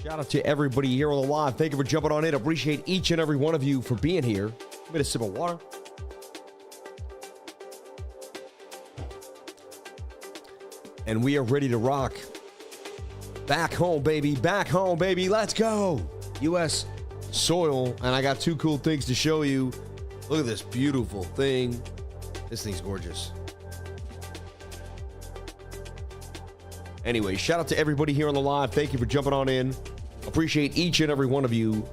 Shout out to everybody here on the live. Thank you for jumping on in. Appreciate each and every one of you for being here. Give me a sip of water. And we are ready to rock. Back home, baby. Back home, baby. Let's go. U.S. soil. And I got two cool things to show you. Look at this beautiful thing. This thing's gorgeous. Anyway, shout out to everybody here on the live. Thank you for jumping on in. Appreciate each and every one of you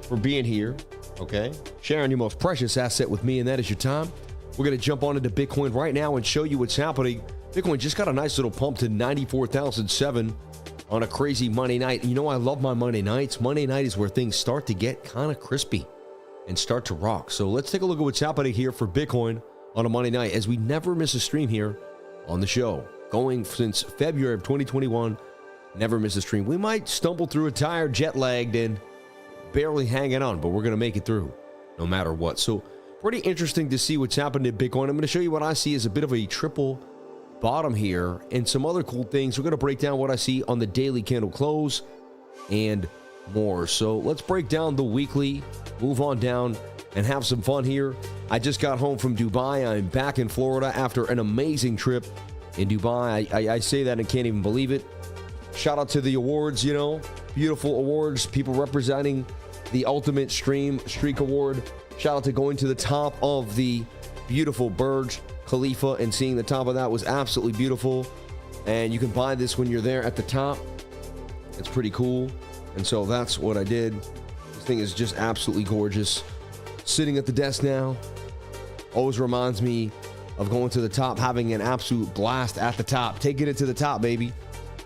for being here. Okay? Sharing your most precious asset with me, and that is your time. We're going to jump on into Bitcoin right now and show you what's happening. Bitcoin just got a nice little pump to 94,007 on a crazy Monday night. You know, I love my Monday nights. Monday night is where things start to get kind of crispy and start to rock. So let's take a look at what's happening here for Bitcoin on a Monday night, as we never miss a stream here on the show. Going since February of 2021, never miss a stream. We might stumble through a tired, jet-lagged, and barely hanging on, but we're going to make it through no matter what. So pretty interesting to see what's happening in Bitcoin. I'm going to show you what I see as a bit of a triple bottom here and some other cool things. We're going to break down what I see on the daily candle close and more. So let's break down the weekly, move on down, and have some fun here. I just got home from Dubai. I'm back in Florida after an amazing trip in Dubai. I say that and can't even believe it. Shout out to the awards, you know, beautiful awards, people representing the Ultimate Streak Award. Shout out to going to the top of the beautiful Burj Khalifa and seeing the top of that was absolutely beautiful. And you can buy this when you're there at the top. It's pretty cool. And so that's what I did. This thing is just absolutely gorgeous. Sitting at the desk now always reminds me of going to the top, having an absolute blast at the top, taking it to the top, baby.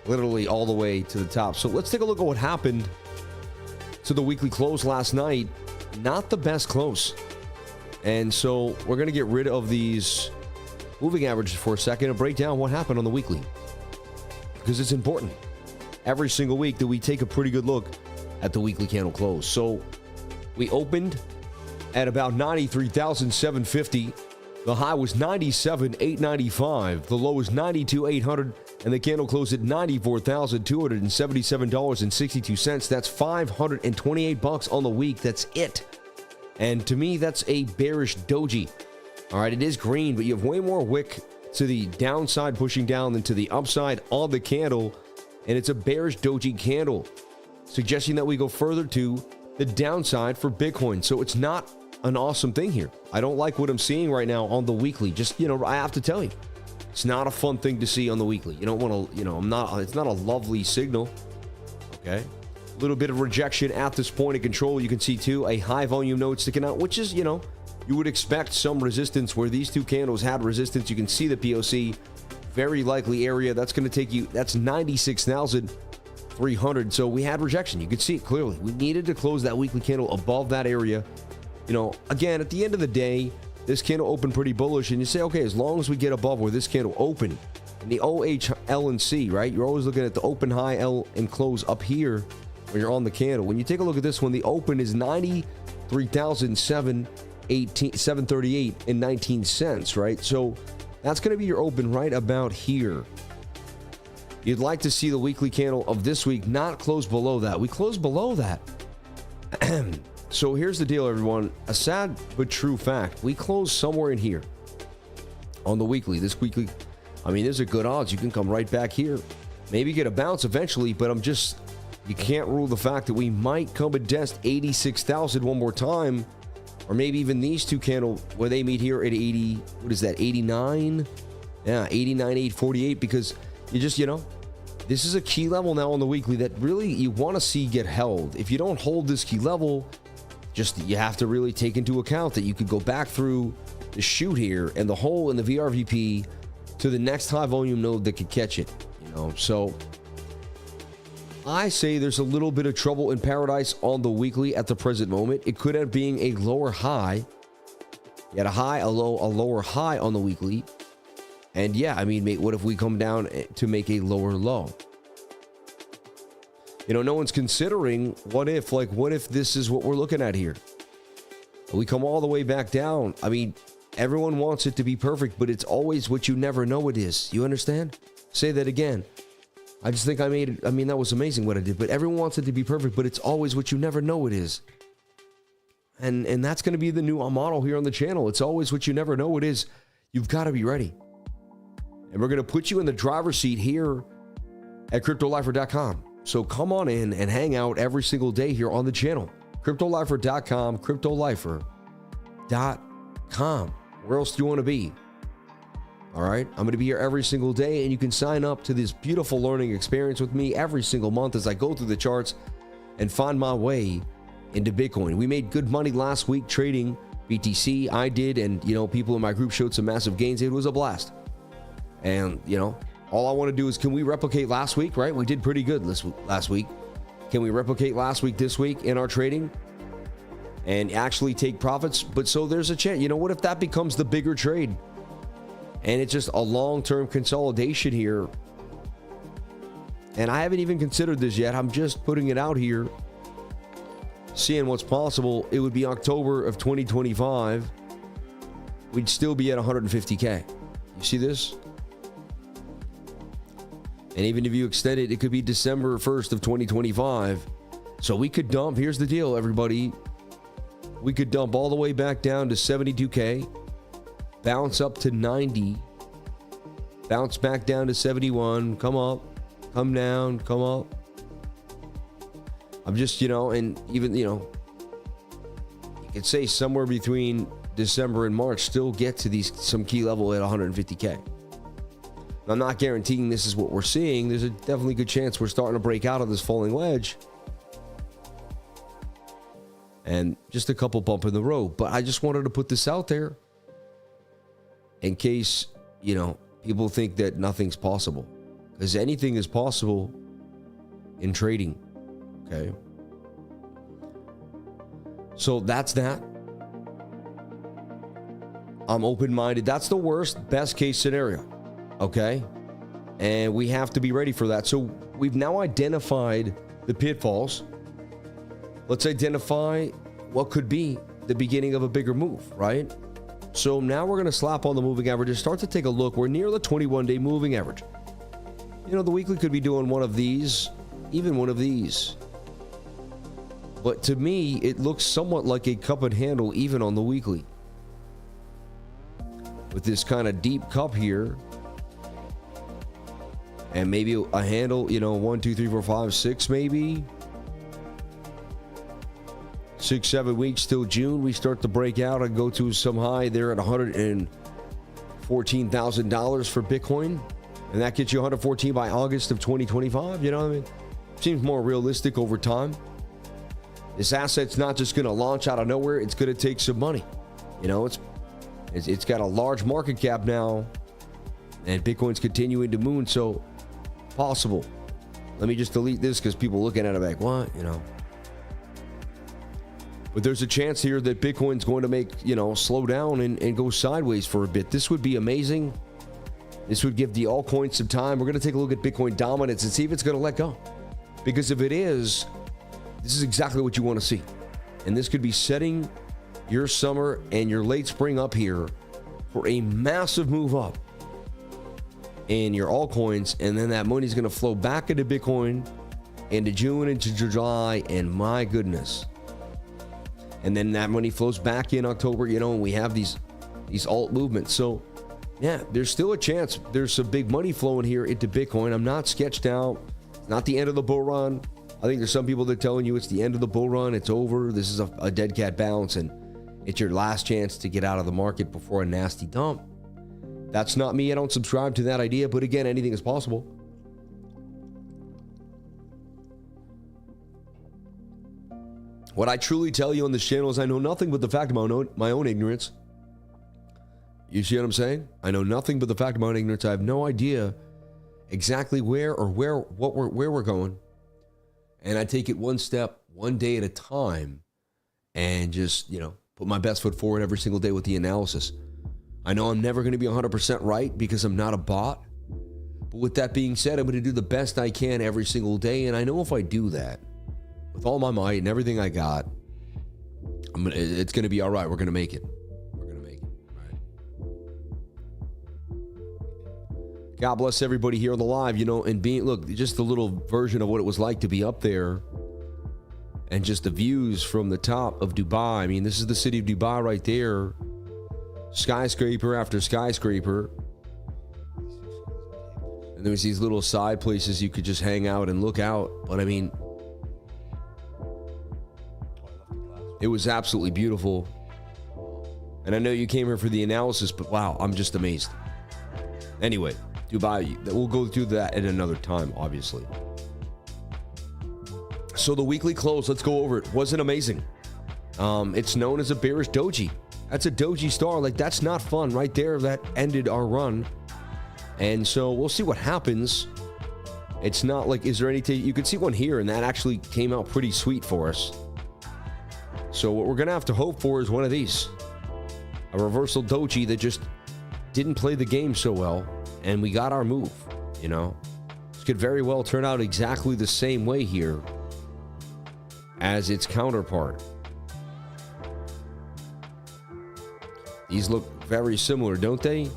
Literally all the way to the top. So let's take a look at what happened to the weekly close last night. Not the best close. And so we're going to get rid of these moving averages for a second and break down what happened on the weekly, because it's important. Every single week that we take a pretty good look at the weekly candle close. So we opened at about 93,750. The high was 97,895. The low was 92,800. And the candle closed at $94,277.62. That's $528 on the week. That's it. And to me, that's a bearish doji. All right, it is green, but you have way more wick to the downside pushing down than to the upside on the candle. And it's a bearish doji candle, suggesting that we go further to the downside for Bitcoin. So it's not an awesome thing here. I don't like what I'm seeing right now on the weekly. Just, you know, I have to tell you, it's not a fun thing to see on the weekly. You don't want to, you know, it's not a lovely signal. Okay. A little bit of rejection at this point of control. You can see too a high volume node sticking out, which is, you know, you would expect some resistance where these two candles had resistance. You can see the POC, very likely area. That's going to take you, that's 96,300. So we had rejection. You could see it clearly. We needed to close that weekly candle above that area. You know, again, at the end of the day, this candle opened pretty bullish, and you say, okay, as long as we get above where this candle opened, in the OH, L, and C, right? You're always looking at the open, high, L, and close up here when you're on the candle. When you take a look at this one, the open is 93,738.19, right? So that's going to be your open right about here. You'd like to see the weekly candle of this week not close below that. We closed below that. So here's the deal, everyone. A sad but true fact. We closed somewhere in here on the weekly. This weekly, I mean, there's a good odds you can come right back here. Maybe get a bounce eventually, but you can't rule the fact that we might come and test 86,000 one more time. Or maybe even these two candles where they meet here at 80, what is that, 89? Yeah, 89,848, because you just, you know, this is a key level now on the weekly that really you want to see get held. If you don't hold this key level, just you have to really take into account that you could go back through the shoot here and the hole in the VRVP to the next high volume node that could catch it, you know. So I say there's a little bit of trouble in paradise on the weekly at the present moment. It could end up being a lower high. You had a high, a low, a lower high on the weekly. And yeah, I mean, what if we come down to make a lower low? You know, no one's considering what if this is what we're looking at here. We come all the way back down. I mean, everyone wants it to be perfect, but it's always what you never know it is. You understand? Say that again. I just think I made it. I mean, that was amazing what I did, but everyone wants it to be perfect, but it's always what you never know it is. And that's going to be the new model here on the channel. It's always what you never know it is. You've got to be ready. And we're going to put you in the driver's seat here at CryptoLifer.com. So come on in and hang out every single day here on the channel. CryptoLifer.com, CryptoLifer.com. Where else do you want to be? All right. I'm going to be here every single day, and you can sign up to this beautiful learning experience with me every single month as I go through the charts and find my way into Bitcoin. We made good money last week trading BTC. I did, and people in my group showed some massive gains. It was a blast. And all I want to do is, can we replicate last week, right? We did pretty good last week. Can we replicate last week this week in our trading and actually take profits? But so there's a chance. What if that becomes the bigger trade? And it's just a long-term consolidation here. And I haven't even considered this yet. I'm just putting it out here, seeing what's possible. It would be October of 2025. We'd still be at 150K. You see this? And even if you extend it, it could be December 1st of 2025. So we could dump, here's the deal, everybody. We could dump all the way back down to 72K, bounce up to 90, bounce back down to 71, come up, come down, come up. I'm just, and even, you could say somewhere between December and March, still get to some key level at 150K. I'm not guaranteeing this is what we're seeing. There's a definitely good chance we're starting to break out of this falling wedge. And just a couple bump in the road. But I just wanted to put this out there in case, people think that nothing's possible. Because anything is possible in trading. Okay. So that's that. I'm open-minded. That's the worst, best case scenario. Okay. And we have to be ready for that. So we've now identified the pitfalls. Let's identify what could be the beginning of a bigger move, right? So now we're going to slap on the moving averages, start to take a look. We're near the 21-day moving average. The weekly could be doing one of these, even one of these. But to me, it looks somewhat like a cup and handle even on the weekly. With this kind of deep cup here. And maybe a handle, 1, 2, 3, 4, 5, 6 maybe. 6, 7 weeks till June. We start to break out and go to some high there at $114,000 for Bitcoin. And that gets you 114 by August of 2025. Seems more realistic over time. This asset's not just going to launch out of nowhere. It's going to take some money. It's got a large market cap now. And Bitcoin's continuing to moon. So possible. Let me just delete this because people looking at it like, what? But there's a chance here that Bitcoin's going to make, slow down and go sideways for a bit. This would be amazing. This would give the altcoins some time. We're going to take a look at Bitcoin dominance and see if it's going to let go. Because if it is, this is exactly what you want to see. And this could be setting your summer and your late spring up here for a massive move up in your altcoins, and then that money's going to flow back into Bitcoin into June, into July, and my goodness. And then that money flows back in October, and we have these alt movements. So yeah, there's still a chance there's some big money flowing here into Bitcoin. I'm not sketched out. It's not the end of the bull run. I think there's some people that are telling you it's the end of the bull run. It's over. This is a dead cat bounce, and it's your last chance to get out of the market before a nasty dump. That's not me. I don't subscribe to that idea, but again, anything is possible. What I truly tell you on this channel is I know nothing but the fact of my own ignorance. You see what I'm saying? I know nothing but the fact of my own ignorance. I have no idea exactly where we're going. And I take it one step, one day at a time, and just, put my best foot forward every single day with the analysis. I know I'm never going to be 100% right because I'm not a bot. But with that being said, I'm going to do the best I can every single day. And I know if I do that with all my might and everything I got, it's going to be all right. We're going to make it. We're going to make it. All right. God bless everybody here on the live, you know, and being, look, just a little version of what it was like to be up there and just the views from the top of Dubai. I mean, this is the city of Dubai right there. Skyscraper after skyscraper. And there's these little side places you could just hang out and look out. But I mean, it was absolutely beautiful. And I know you came here for the analysis, but wow, I'm just amazed. Anyway, Dubai, we'll go through that at another time, obviously. So the weekly close, let's go over it. Wasn't amazing. It's known as a bearish doji. That's a doji star. Like, that's not fun right there. That ended our run. And so we'll see what happens. It's not like, is there anything, you could see one here, and that actually came out pretty sweet for us. So what we're going to have to hope for is one of these. A reversal doji that just didn't play the game so well, and we got our move, you know. This could very well turn out exactly the same way here as its counterpart. These look very similar, don't they?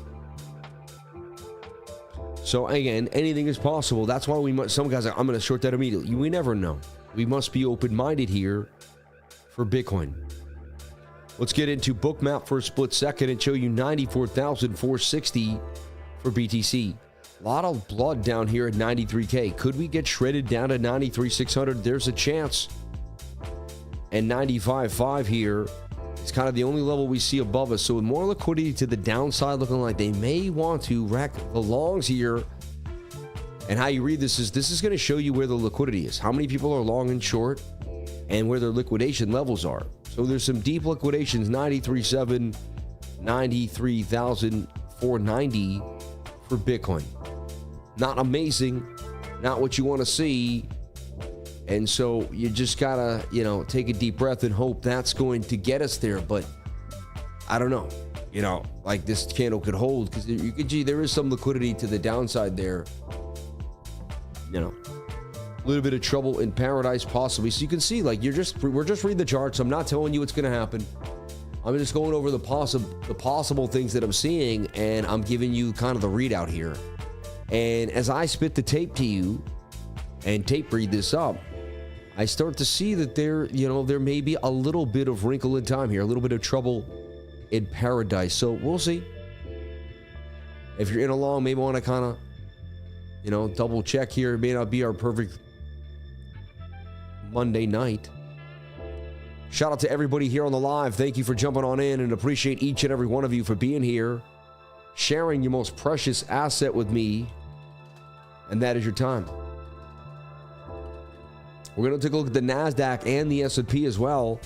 So again, anything is possible. That's why we must, some guys are like, I'm going to short that immediately. We never know. We must be open-minded here for Bitcoin. Let's get into BOOKMAP for a split second and show you 94,460 for BTC. A lot of blood down here at 93K. Could we get shredded down to 93,600? There's a chance. And 95.5 here is kind of the only level we see above us. So with more liquidity to the downside, looking like they may want to rack the longs here. And how you read this is going to show you where the liquidity is. How many people are long and short and where their liquidation levels are. So there's some deep liquidations, 93.7, 93,490 for Bitcoin. Not amazing, not what you want to see. And so you just gotta, you know, take a deep breath and hope that's going to get us there. But I don't know, you know, like this candle could hold, because you could, gee, there is some liquidity to the downside there. You know, a little bit of trouble in paradise possibly. So you can see, like, we're just reading the charts. I'm not telling you what's going to happen. I'm just going over the possible things that I'm seeing, and I'm giving you kind of the readout here. And as I spit the tape to you and tape read this up, I start to see that there may be a little bit of wrinkle in time here, a little bit of trouble in paradise. So we'll see. If you're in a long, maybe want to kind of, you know, double check here. It may not be our perfect Monday night. Shout out to everybody here on the live. Thank you for jumping on in, and appreciate each and every one of you for being here, sharing your most precious asset with me, and that is your time. We're going to take a look at the NASDAQ and the S&P as well.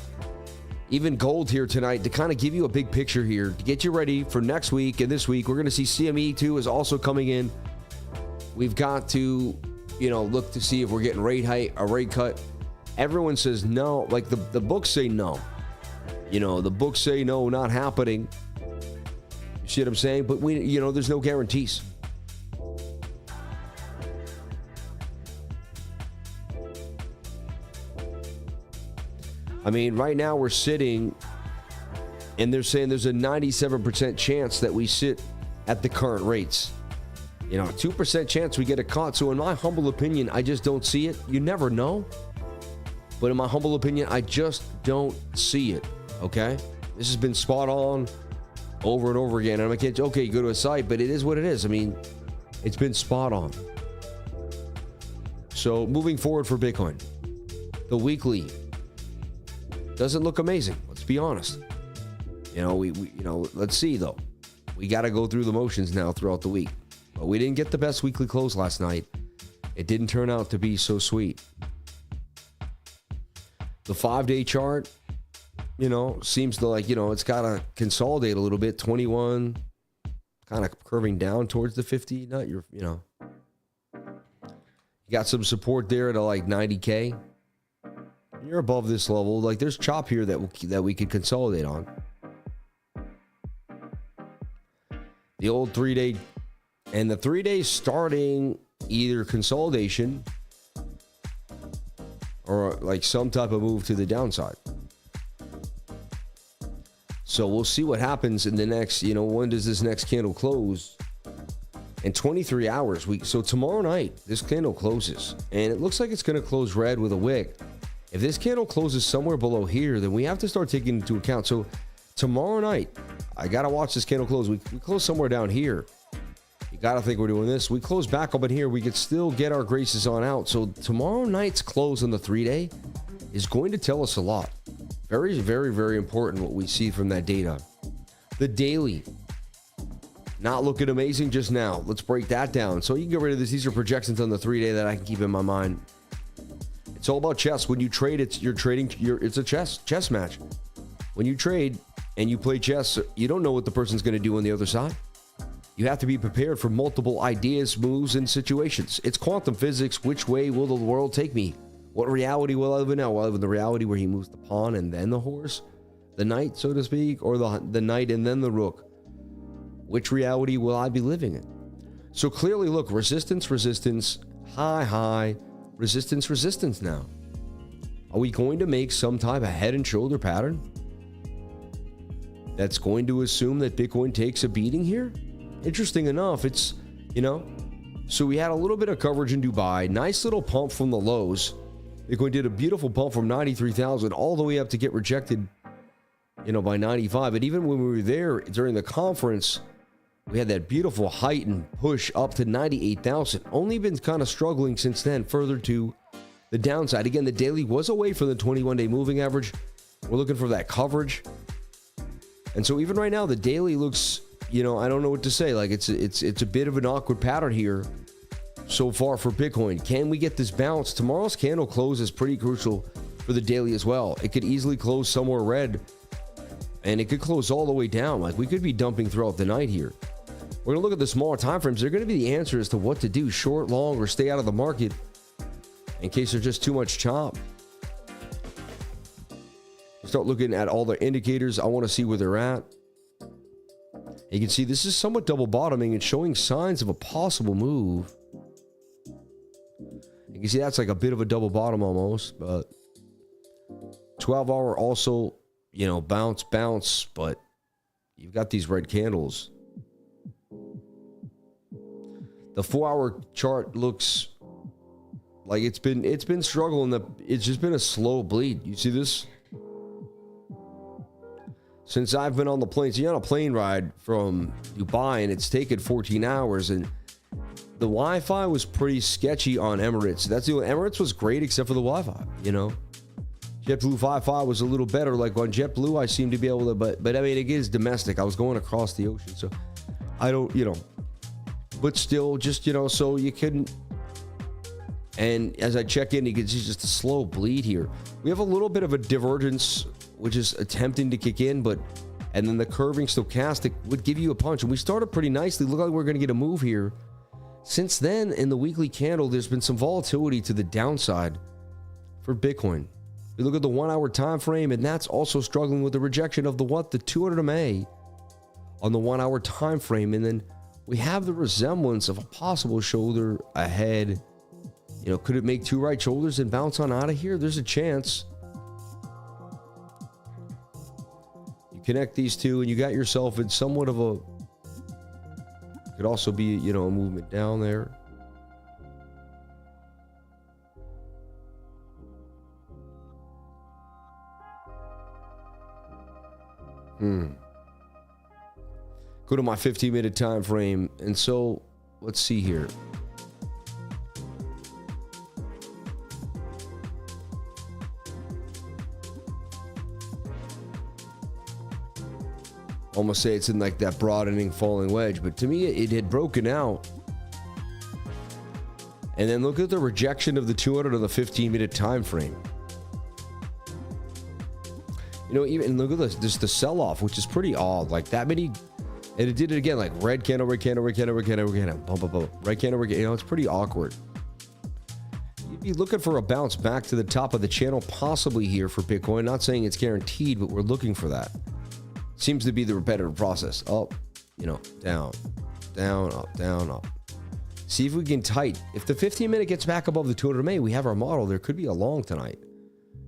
Even gold here tonight to kind of give you a big picture here, to get you ready for next week and this week. We're going to see CME2 is also coming in. We've got to, you know, look to see if we're getting a rate cut. Everyone says no, like the books say no. You know, the books say no, not happening. You see what I'm saying? But we, you know, there's no guarantees. I mean, right now we're sitting, and they're saying there's a 97% chance that we sit at the current rates. You know, 2% chance we get a cut. So in my humble opinion, I just don't see it. You never know. But in my humble opinion, I just don't see it. Okay? This has been spot on over and over again. And I can't, okay, you go to a site, but it is what it is. I mean, it's been spot on. So moving forward for Bitcoin, the weekly doesn't look amazing. Let's be honest. You know, we let's see though. We got to go through the motions now throughout the week. But we didn't get the best weekly close last night. It didn't turn out to be so sweet. The 5-day chart, you know, seems to, like, you know, it's got to consolidate a little bit. 21, kind of curving down towards the 50. Not your, you know, you got some support there to like 90K. You're above this level. Like, there's chop here that we could consolidate on. The old 3-day, and the 3 days starting either consolidation or like some type of move to the downside. So we'll see what happens in the next, you know, when does this next candle close? in 23 hours. So tomorrow night, this candle closes, and it looks like it's going to close red with a wick. If this candle closes somewhere below here, then we have to start taking into account. So tomorrow night, I got to watch this candle close. We close somewhere down here. You got to think we're doing this. We close back up in here. We could still get our graces on out. So tomorrow night's close on the 3-day is going to tell us a lot. Very, very, very important what we see from that data. The daily, not looking amazing just now. Let's break that down. So you can get rid of this. These are projections on the 3-day that I can keep in my mind. It's all about chess. When you trade, it's a chess match. When you trade and you play chess, you don't know what the person's going to do on the other side. You have to be prepared for multiple ideas, moves, and situations. It's quantum physics. Which way will the world take me? What reality will I live in now? Will I live in the reality where he moves the pawn and then the horse? The knight, so to speak, or the knight and then the rook? Which reality will I be living in? So clearly, look, resistance, resistance, high, high, resistance, resistance now. Are we going to make some type of head and shoulder pattern that's going to assume that Bitcoin takes a beating here? Interesting enough, it's, so we had a little bit of coverage in Dubai, nice little pump from the lows. Bitcoin did a beautiful pump from 93,000 all the way up to get rejected, by 95. But even when we were there during the conference, we had that beautiful height and push up to 98,000. Only been kind of struggling since then, further to the downside. Again, the daily was away from the 21-day moving average. We're looking for that coverage. And so even right now, the daily looks, I don't know what to say. Like it's a bit of an awkward pattern here so far for Bitcoin. Can we get this bounce? Tomorrow's candle close is pretty crucial for the daily as well. It could easily close somewhere red, and it could close all the way down. Like we could be dumping throughout the night here. We're gonna look at the smaller time frames. They're gonna be the answer as to what to do: short, long, or stay out of the market in case there's just too much chop. Start looking at all the indicators. I want to see where they're at. You can see this is somewhat double bottoming and showing signs of a possible move. You can see that's like a bit of a double bottom almost, but 12-hour also, bounce, but you've got these red candles. The 4-hour chart looks like it's been struggling. It's just been a slow bleed. You see this? Since I've been on the plane, so you're on a plane ride from Dubai and it's taken 14 hours, and the Wi-Fi was pretty sketchy on Emirates. Emirates was great except for the Wi-Fi, JetBlue Wi-Fi was a little better. Like on JetBlue, I seem to be able to, but I mean, it is domestic. I was going across the ocean, so I don't, but still just, so you couldn't. And as I check in, you can see just a slow bleed here. We have a little bit of a divergence, which is attempting to kick in, and then the curving stochastic would give you a punch. And we started pretty nicely. Look like we're going to get a move here. Since then, in the weekly candle, there's been some volatility to the downside for Bitcoin. We look at the 1-hour time frame, and that's also struggling with the rejection of the 200 MA on the 1-hour time frame. And then we have the resemblance of a possible shoulder ahead. Could it make 2 right shoulders and bounce on out of here? There's a chance. Connect these two and you got yourself in somewhat of a, could also be, a movement down there. Go to my 15-minute time frame. And so let's see here. Almost say it's in like that broadening falling wedge, but to me it had broken out. And then look at the rejection of the 200 on the 15-minute time frame. Even look at this, just the sell-off, which is pretty odd. Like that many, and it did it again, like red candle, red candle, red candle, red candle, red candle, bump, bump, bump, red candle, red candle. It's pretty awkward. You'd be looking for a bounce back to the top of the channel, possibly here for Bitcoin. Not saying it's guaranteed, but we're looking for that. Seems to be the repetitive process. Up, down, down, up, down, up. See if we can tight. If the 15-minute gets back above the 200 MA, we have our model. There could be a long tonight.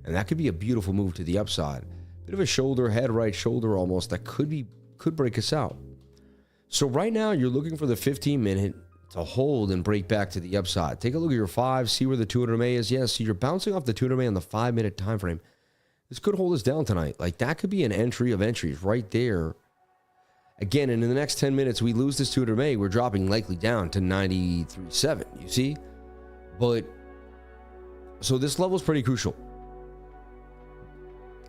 And that could be a beautiful move to the upside. Bit of a shoulder, head, right shoulder almost. That could break us out. So right now you're looking for the 15-minute to hold and break back to the upside. Take a look at your 5, see where the 200 MA is. Yes, so you're bouncing off the 200 MA on the 5-minute time frame. This could hold us down tonight. Like, that could be an entry of entries right there. Again, and in the next 10 minutes, we lose this 200 MA, we're dropping likely down to 93.7, you see? But, so this level is pretty crucial.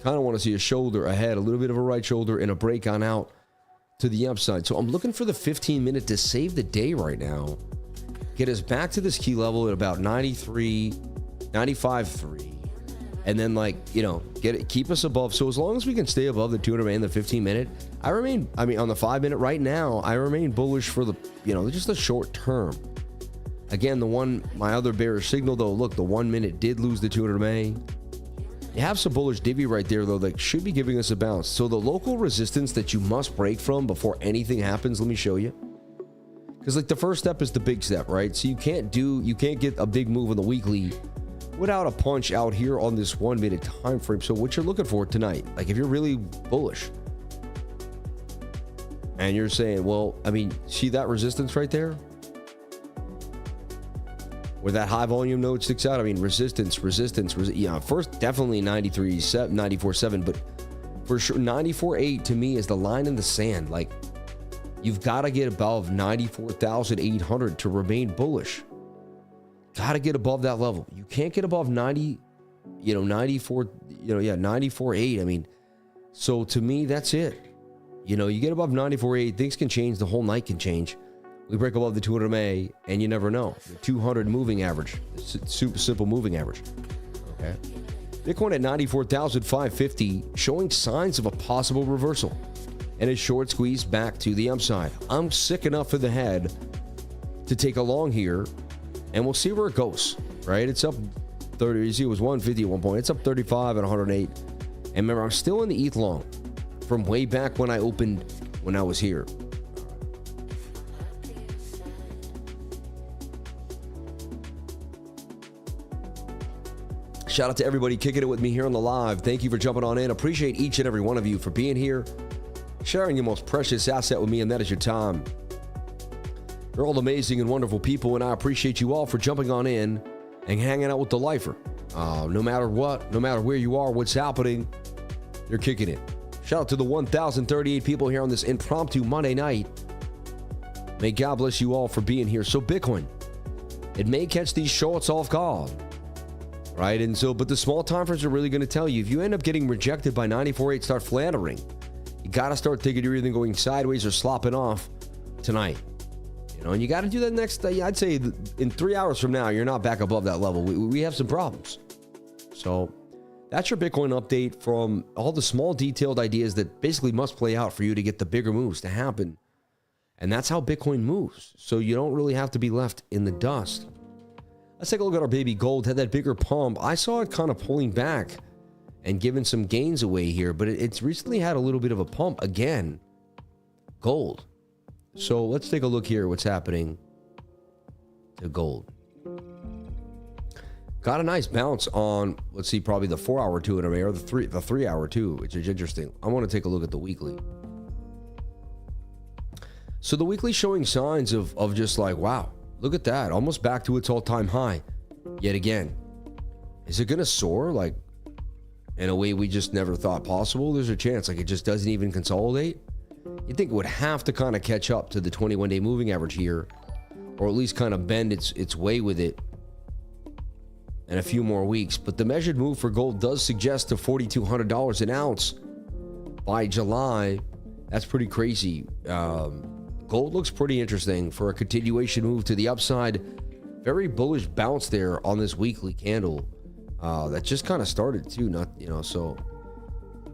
Kind of want to see a shoulder ahead, a little bit of a right shoulder, and a break on out to the upside. So I'm looking for the 15-minute to save the day right now. Get us back to this key level at about 93, 95.3. And then, like, you know, keep us above. So as long as we can stay above the 200 in the 15-minute, on the 5-minute right now, I remain bullish for the, you know, just the short term. Again, my other bearish signal, though, look, the 1 minute did lose the 200 MA. You have some bullish divvy right there, though, that should be giving us a bounce. So the local resistance that you must break from before anything happens, let me show you. Because, like, the first step is the big step, right? So you can't get a big move on the weekly without a punch out here on this 1 minute time frame. So what you're looking for tonight, like, if you're really bullish and you're saying, well, I mean, see that resistance right there? Where that high volume node sticks out, I mean, resistance, yeah, first definitely 94.7, but for sure 94.8 to me is the line in the sand. Like, you've got to get above 94,800 to remain bullish. Got to get above that level. You can't get above 94.8. I mean, so to me, that's it. You know, you get above 94.8, things can change. The whole night can change. We break above the 200 MA, and you never know. The 200 moving average, super simple moving average. Okay. Bitcoin at 94,550, showing signs of a possible reversal and a short squeeze back to the upside. I'm sick enough for the head to take a long here, and we'll see where it goes. Right? It's up 30. You see, it was 150 at one point. It's up 35 at 108. And remember, I'm still in the ETH long from way back when I opened, when I was here. Shout out to everybody kicking it with me here on the live. Thank you for jumping on in. Appreciate each and every one of you for being here, sharing your most precious asset with me, and that is your time. You're all amazing and wonderful people, and I appreciate you all for jumping on in and hanging out with the lifer. No matter what, no matter where you are, what's happening, you're kicking it. Shout out to the 1,038 people here on this impromptu Monday night. May God bless you all for being here. So Bitcoin, it may catch these shorts off guard. Right, and so, but the small time frames are really going to tell you, if you end up getting rejected by 94.8, start floundering. You got to start thinking you're either going sideways or slopping off tonight. You know, and you got to do that next, I'd say in 3 hours from now, you're not back above that level. We have some problems. So that's your Bitcoin update from all the small detailed ideas that basically must play out for you to get the bigger moves to happen. And that's how Bitcoin moves. So you don't really have to be left in the dust. Let's take a look at our baby gold. Had that bigger pump. I saw it kind of pulling back and giving some gains away here, but it's recently had a little bit of a pump again. Gold. So let's take a look here what's happening to gold. Got a nice bounce on, let's see, probably the 4-hour 200 MA or the 3-hour too, which is interesting. I want to take a look at the weekly. So the weekly showing signs of just like, wow. Look at that, almost back to its all-time high yet again. Is it going to soar like in a way we just never thought possible? There's a chance, like it just doesn't even consolidate. You'd think it would have to kind of catch up to the 21-day moving average here, or at least kind of bend its way with it in a few more weeks. But the measured move for gold does suggest to $4,200 an ounce by July. That's pretty crazy. Gold looks pretty interesting for a continuation move to the upside. Very bullish bounce there on this weekly candle. That just kind of started too, not, you know, so.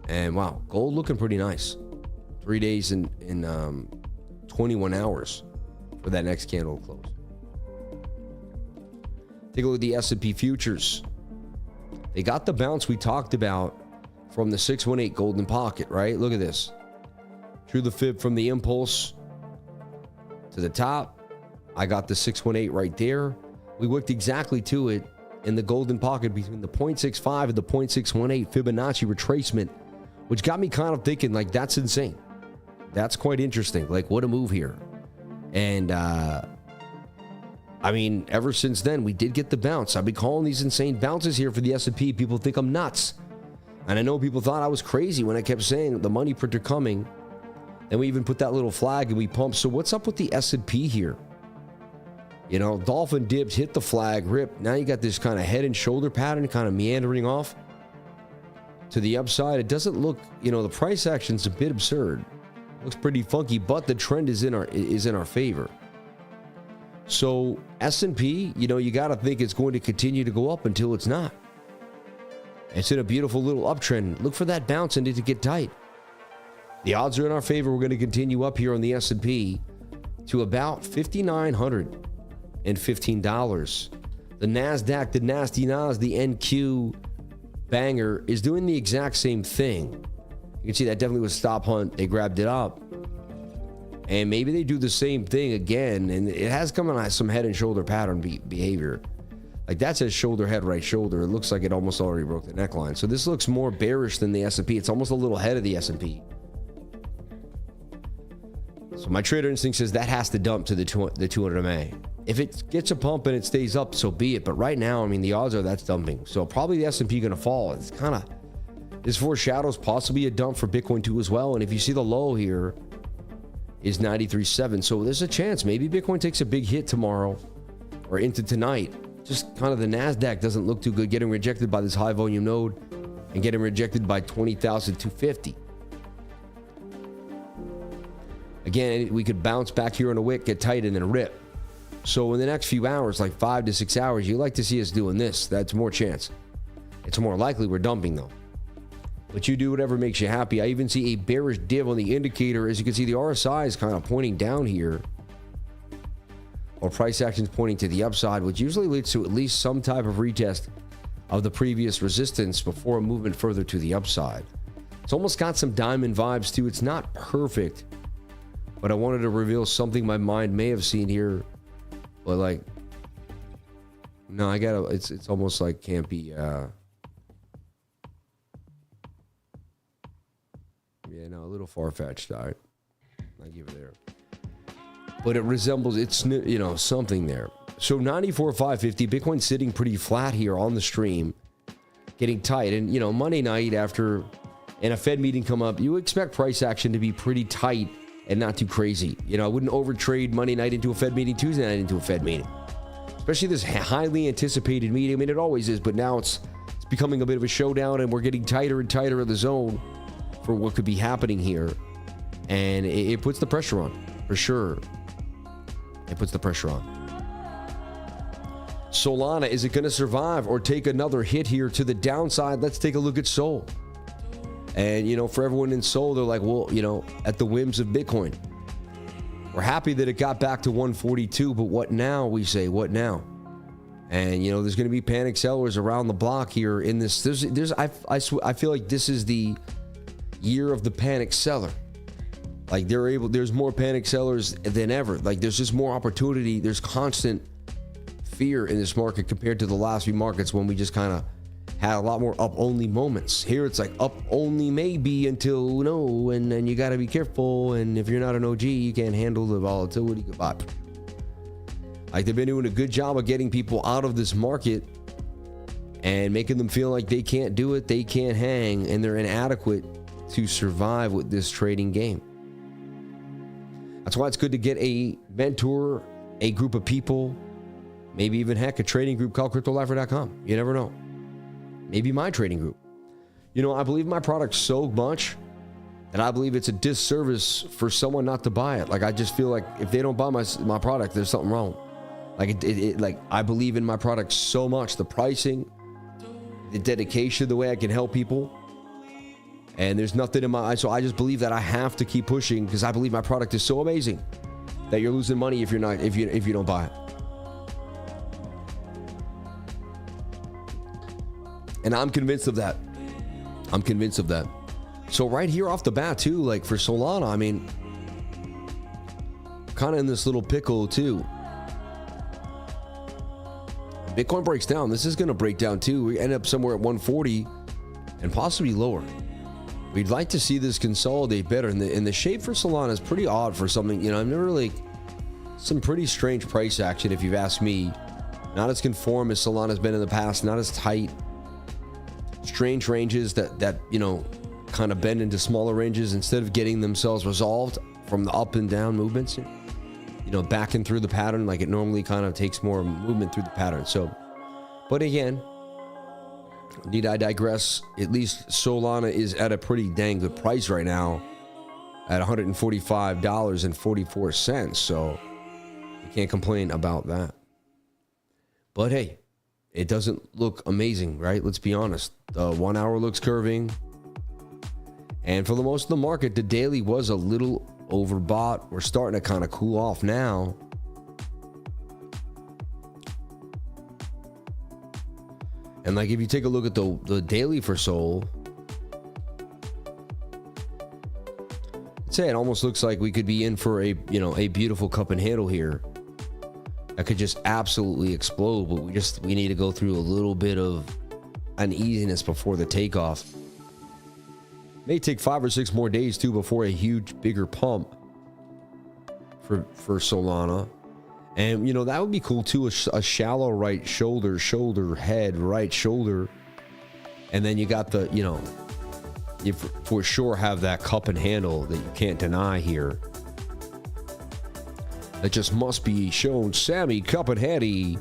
And wow, gold looking pretty nice. 3 days in 21 hours for that next candle close. Take a look at the S&P futures. They got the bounce we talked about from the 618 golden pocket, right? Look at this. Drew the fib from the impulse to the top. I got the 618 right there. We worked exactly to it in the golden pocket between the 0.65 and the 0.618 Fibonacci retracement, which got me kind of thinking like that's insane. That's quite interesting. Like, what a move here. And I mean, ever since then, we did get the bounce. I've been calling these insane bounces here for the S&P. People think I'm nuts. And I know people thought I was crazy when I kept saying the money printer coming. And we even put that little flag and we pumped. So what's up with the S&P here? You know, dolphin dipped, hit the flag, ripped. Now you got this kind of head and shoulder pattern kind of meandering off to the upside. It doesn't look, you know, the price action's a bit absurd. Looks pretty funky, but the trend is in our favor. So S&P, you know, you got to think it's going to continue to go up until it's not. It's in a beautiful little uptrend. Look for that bounce and it to get tight. The odds are in our favor. We're going to continue up here on the S&P to about $5,915. The NASDAQ, the nasty Nas, the NQ banger is doing the exact same thing. You can see that definitely was stop hunt. They grabbed it up. And maybe they do the same thing again. And it has come on some head and shoulder pattern behavior. Like that says shoulder, head, right shoulder. It looks like it almost already broke the neckline. So this looks more bearish than the S&P. It's almost a little ahead of the S&P. So my trader instinct says that has to dump to the 200 MA. If it gets a pump and it stays up, so be it. But right now, I mean, the odds are that's dumping. So probably the S&P going to fall. It's kind of, this foreshadows possibly a dump for Bitcoin too as well. And if you see the low here is 93.7. So there's a chance maybe Bitcoin takes a big hit tomorrow or into tonight. Just kind of the NASDAQ doesn't look too good, getting rejected by this high volume node and getting rejected by 20,250. Again, we could bounce back here on a wick, get tight, and then rip. So in the next few hours, like 5 to 6 hours, you like to see us doing this. That's more chance. It's more likely we're dumping though. But you do whatever makes you happy. I even see a bearish div on the indicator. As you can see, the RSI is kind of pointing down here. Or price action's pointing to the upside, which usually leads to at least some type of retest of the previous resistance before a movement further to the upside. It's almost got some diamond vibes too. It's not perfect, but I wanted to reveal something my mind may have seen here. But like, no, I gotta, it's almost like can't be, yeah, no, a little far-fetched. All right, I'll give it there. But it resembles, it's, you know, something there. So 94,550, Bitcoin sitting pretty flat here on the stream, getting tight. And, you know, Monday night after and a Fed meeting come up, you expect price action to be pretty tight and not too crazy. You know, I wouldn't overtrade Monday night into a Fed meeting, Tuesday night into a Fed meeting. Especially this highly anticipated meeting. I mean, it always is, but now it's becoming a bit of a showdown and we're getting tighter and tighter in the zone for what could be happening here. And it puts the pressure on, for sure. It puts the pressure on. Solana, is it going to survive or take another hit here to the downside? Let's take a look at Sol. And, you know, for everyone in Sol, they're like, well, you know, at the whims of Bitcoin. We're happy that it got back to 142, but what now? We say, what now? And, you know, there's going to be panic sellers around the block here in this. I feel like this is the year of the panic seller. Like there's more panic sellers than ever. Like there's just more opportunity. There's constant fear in this market compared to the last few markets when we just kind of had a lot more up only moments. Here it's like up only maybe until no, and then you got to be careful. And if you're not an OG, you can't handle the volatility. Goodbye. Like they've been doing a good job of getting people out of this market and making them feel like they can't do it, they can't hang, and they're inadequate to survive with this trading game. That's why it's good to get a mentor, a group of people, maybe even heck, a trading group called CryptoLifer.com. You never know. Maybe my trading group. You know, I believe my product so much that I believe it's a disservice for someone not to buy it. Like, I just feel like if they don't buy my product, there's something wrong. Like, like I believe in my product so much, the pricing, the dedication, the way I can help people. And there's nothing in my eyes. So I just believe that I have to keep pushing because I believe my product is so amazing that you're losing money if you don't buy it. And I'm convinced of that. I'm convinced of that. So right here off the bat too, like for Solana, I mean, kind of in this little pickle too. Bitcoin breaks down. This is going to break down too. We end up somewhere at 140 and possibly lower. We'd like to see this consolidate better. And the shape for Solana is pretty odd for something, I've never really, some pretty strange price action if you've asked me. Not as conform as Solana's been in the past, not as tight. Strange ranges that kind of bend into smaller ranges instead of getting themselves resolved from the up and down movements, back and through the pattern like it normally kind of takes more movement through the pattern. So, but again, need I digress? At least Solana is at a pretty dang good price right now at $145.44. So you can't complain about that. But hey, it doesn't look amazing, right? Let's be honest. The 1 hour looks curving. And for the most of the market, the daily was a little overbought. We're starting to kind of cool off now. And like if you take a look at the daily for Sol, I'd say it almost looks like we could be in for a beautiful cup and handle here. That could just absolutely explode, but we need to go through a little bit of uneasiness before the takeoff. May take 5 or 6 more days too before a huge bigger pump for Solana. And that would be cool too, a shallow right shoulder, head, right shoulder. And then you got the, you for sure have that cup and handle that you can't deny here. It just must be shown. Sammy cup and handy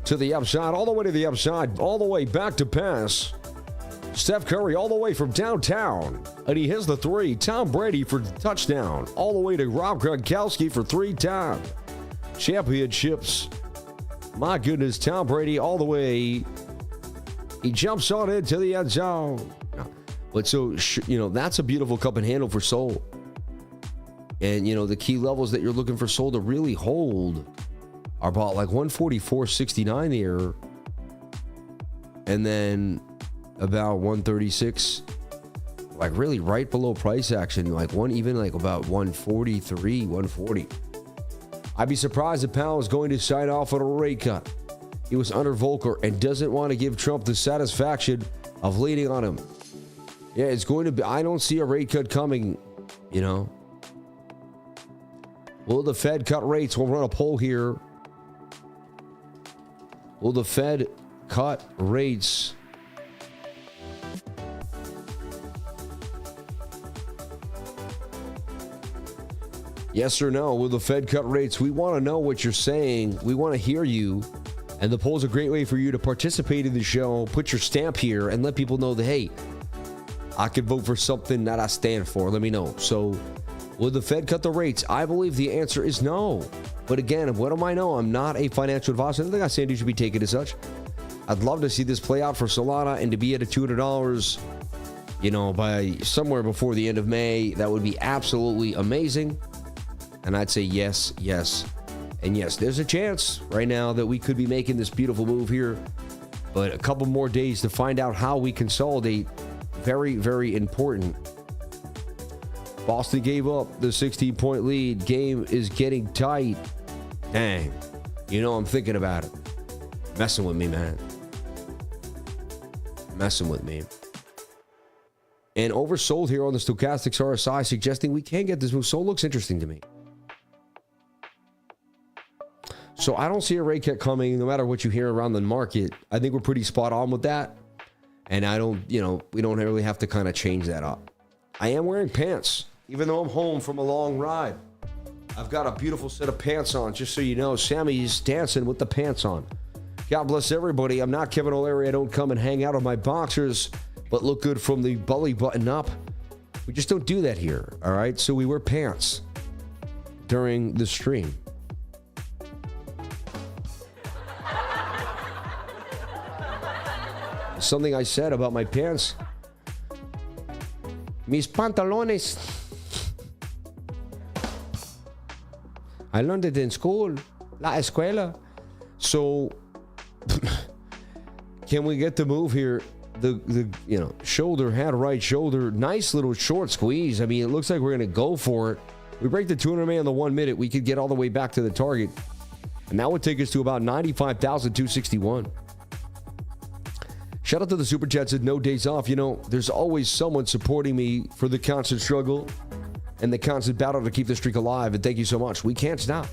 to the upside, all the way to the upside, all the way back to pass. Steph Curry all the way from downtown, and he hits the 3. Tom Brady for touchdown, all the way to Rob Gronkowski for 3-time championships. My goodness, Tom Brady all the way. He jumps on into the end zone. But so, that's a beautiful cup and handle for Sol. And, the key levels that you're looking for Sol to really hold are about like 144.69 there. And then about 136, like really right below price action, like about 143, 140. I'd be surprised if Powell is going to sign off on a rate cut. He was under Volcker and doesn't want to give Trump the satisfaction of leaning on him. Yeah, it's going to be, I don't see a rate cut coming, Will the Fed cut rates? We'll run a poll here. Will the Fed cut rates? Yes or no? Will the Fed cut rates? We want to know what you're saying. We want to hear you. And the poll's a great way for you to participate in the show. Put your stamp here and let people know that, hey, I could vote for something that I stand for. Let me know. So, will the Fed cut the rates? I believe the answer is no. But again, what do I know? I'm not a financial advisor. I don't think I'm saying you should be taken as such. I'd love to see this play out for Solana and to be at a $200, by somewhere before the end of May. That would be absolutely amazing. And I'd say yes, and yes. There's a chance right now that we could be making this beautiful move here. But a couple more days to find out how we consolidate. Very, very important. Boston gave up the 16-point lead. Game is getting tight. Dang. I'm thinking about it. Messing with me, man. Messing with me. And oversold here on the stochastics RSI, suggesting we can get this move. So looks interesting to me. So I don't see a rate cut coming no matter what you hear around the market. I think we're pretty spot on with that. And I don't, we don't really have to kind of change that up. I am wearing pants, even though I'm home from a long ride. I've got a beautiful set of pants on, just so you know. Sammy's dancing with the pants on. God bless everybody. I'm not Kevin O'Leary. I don't come and hang out on my boxers, but look good from the belly button up. We just don't do that here, all right? So we wear pants during the stream. Something I said about my pants. Mis pantalones. I learned it in school. La escuela. So, can we get the move here? The shoulder, head, right shoulder. Nice little short squeeze. I mean, it looks like we're going to go for it. We break the 200 man in the 1 minute. We could get all the way back to the target. And that would take us to about 95,261. Shout out to the super chat, said no days off. You know, there's always someone supporting me for the constant struggle and the constant battle to keep the streak alive. And thank you so much. We can't stop.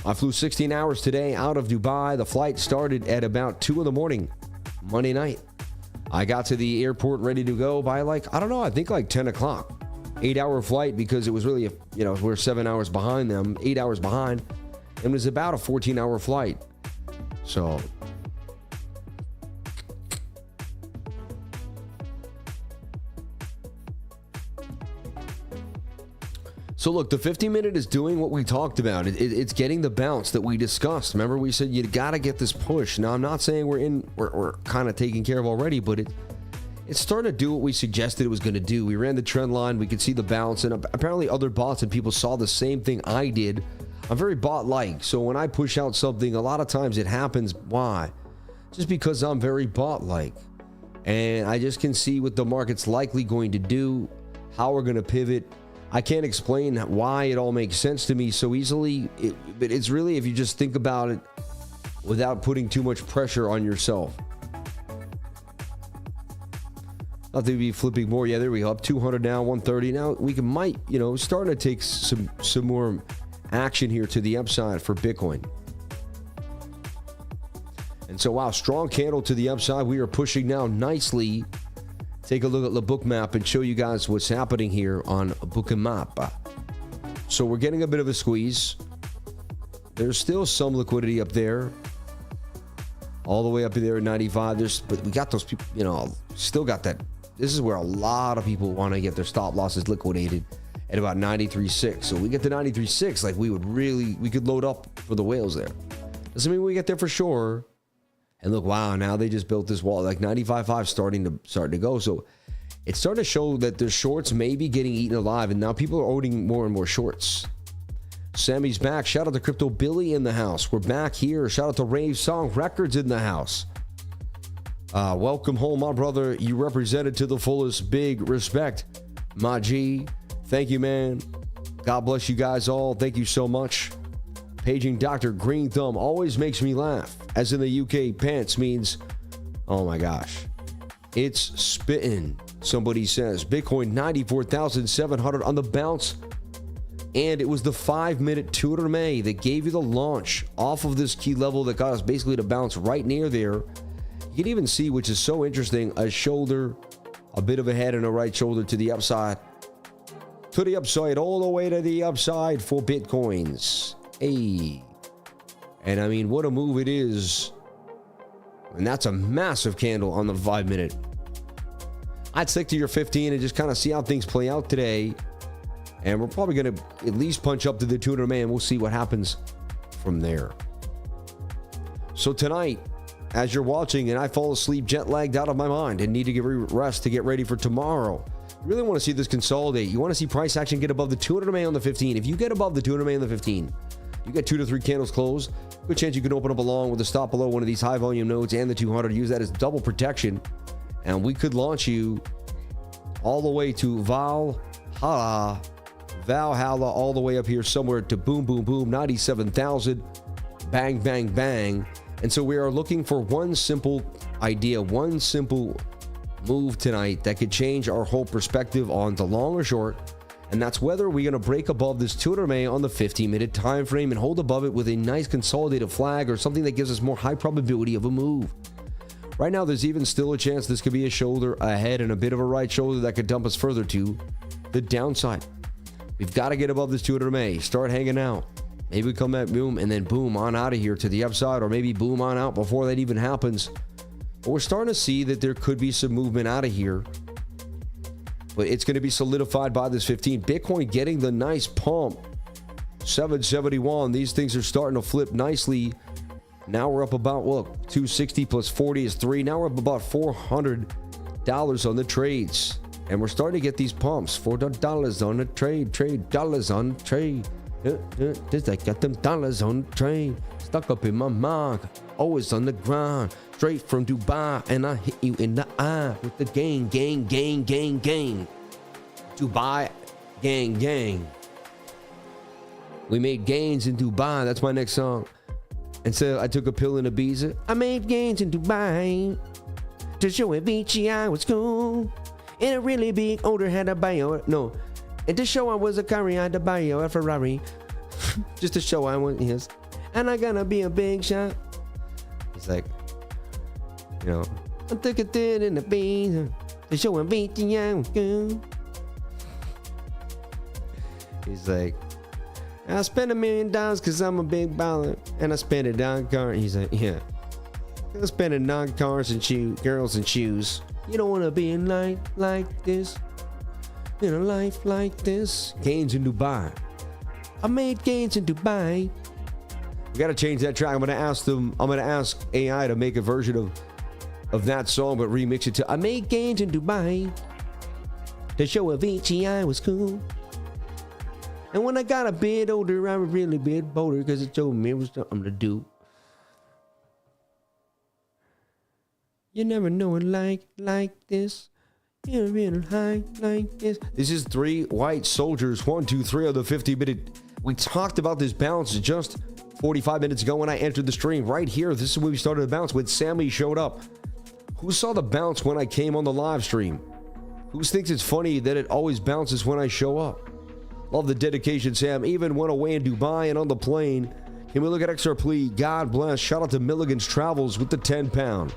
I flew 16 hours today out of Dubai. The flight started at about 2 in the morning, Monday night. I got to the airport ready to go by I think 10 o'clock. 8-hour flight because it was really, we're 7 hours behind them, 8 hours behind. It was about a 14-hour flight. So look, the 15-minute is doing what we talked about. It's getting the bounce that we discussed. Remember, we said you got to get this push. Now, I'm not saying we're kind of taken care of already, but it's starting to do what we suggested it was going to do. We ran the trend line. We could see the bounce, and apparently other bots and people saw the same thing I did. I'm very bot-like, so when I push out something, a lot of times it happens. Why? Just because I'm very bot-like, and I just can see what the market's likely going to do, how we're going to pivot. I can't explain why it all makes sense to me so easily, but it's really if you just think about it without putting too much pressure on yourself. Thought they'd be flipping more. Yeah, there we go. Up 200 now, 130. Now we might, starting to take some more action here to the upside for Bitcoin. And so, wow, strong candle to the upside. We are pushing now nicely. Take a look at the BOOKMAP and show you guys what's happening here on BOOKMAP. So we're getting a bit of a squeeze. There's still some liquidity up there. All the way up there at 95. But we got those people, still got that. This is where a lot of people want to get their stop losses liquidated at about 93.6. So we get to 93.6, we could load up for the whales there. Doesn't mean we get there for sure. And look, wow, now they just built this wall, 95.5 starting to go. So it's starting to show that the shorts may be getting eaten alive, and now people are owning more and more shorts. Sammy's back. Shout out to Crypto Billy in the house. We're back here. Shout out to Rave Song Records in the house. Welcome home, my brother. You represented to the fullest. Big respect, my G. Thank you, man. God bless you guys all. Thank you so much. Paging Dr. Green Thumb always makes me laugh. As in the UK, pants means, oh my gosh, it's spitting. Somebody says Bitcoin 94,700 on the bounce. And it was the 5-minute 200 MA that gave you the launch off of this key level that got us basically to bounce right near there. You can even see, which is so interesting, a shoulder, a bit of a head and a right shoulder to the upside. To the upside, all the way to the upside for Bitcoins. Hey. And I mean, what a move it is. And that's a massive candle on the 5-minute. I'd stick to your 15 and just kind of see how things play out today. And we're probably going to at least punch up to the 200 MA, and we'll see what happens from there. So tonight, as you're watching and I fall asleep jet lagged out of my mind and need to get rest to get ready for tomorrow, you really want to see this consolidate. You want to see price action get above the 200 MA on the 15. If you get above the 200 MA on the 15, you get 2 to 3 candles closed. Good chance you can open up along with a stop below one of these high volume nodes and the 200. Use that as double protection. And we could launch you all the way to Valhalla, all the way up here somewhere to boom, boom, boom, 97,000, bang, bang, bang. And so we are looking for one simple idea, one simple move tonight that could change our whole perspective on the long or short. And that's whether we're going to break above this 200 MA on the 15-minute time frame and hold above it with a nice consolidated flag or something that gives us more high probability of a move. Right now, there's even still a chance this could be a shoulder, a head, and a bit of a right shoulder that could dump us further to the downside. We've got to get above this 200 MA, start hanging out. Maybe we come back, boom, and then boom, on out of here to the upside, or maybe boom on out before that even happens. But we're starting to see that there could be some movement out of here. But it's going to be solidified by this 15. Bitcoin getting the nice pump. 771. These things are starting to flip nicely. Now we're up about, look, 260 plus 40 is 3. Now we're up about $400 on the trades. And we're starting to get these pumps. $4 on the trade dollars on the trade. I got them dollars on the trade. Stuck up in my mug. Always on the ground. Straight from Dubai. And I hit you in the eye with the gang. Dubai, gang. We made gains in Dubai. That's my next song. And so I took a pill in Ibiza. I made gains in Dubai. To show Avicii I was cool. In a really big older had a bio. No. And to show I was a Kyrie, I had to buy a Ferrari. Just to show I was his. And I gonna be a big shot. It's like, you know, I took it in the beans. To show Avicii I was cool. He's like, I spent $1 million because I'm a big baller. And I spent it on cars. He's like, yeah. I spent it on cars and shoes, girls and shoes. You don't want to be in life like this. In a life like this. Gains in Dubai. I made gains in Dubai. We got to change that track. I'm going to ask AI to make a version of that song, but remix it to I made gains in Dubai. To show Avicii I was cool. And when I got a bit older, I was really bit bolder because it told me it was something to do. You never know it like this. You're real high like this. This is 3 white soldiers. 1, 2, 3 of the 50-minute. We talked about this bounce just 45 minutes ago when I entered the stream. Right here, this is when we started the bounce when Sammy showed up. Who saw the bounce when I came on the live stream? Who thinks it's funny that it always bounces when I show up? Love the dedication, Sam. Even went away in Dubai and on the plane. Can we look at extra plea? God bless. Shout out to Milligan's Travels with the 10 pound.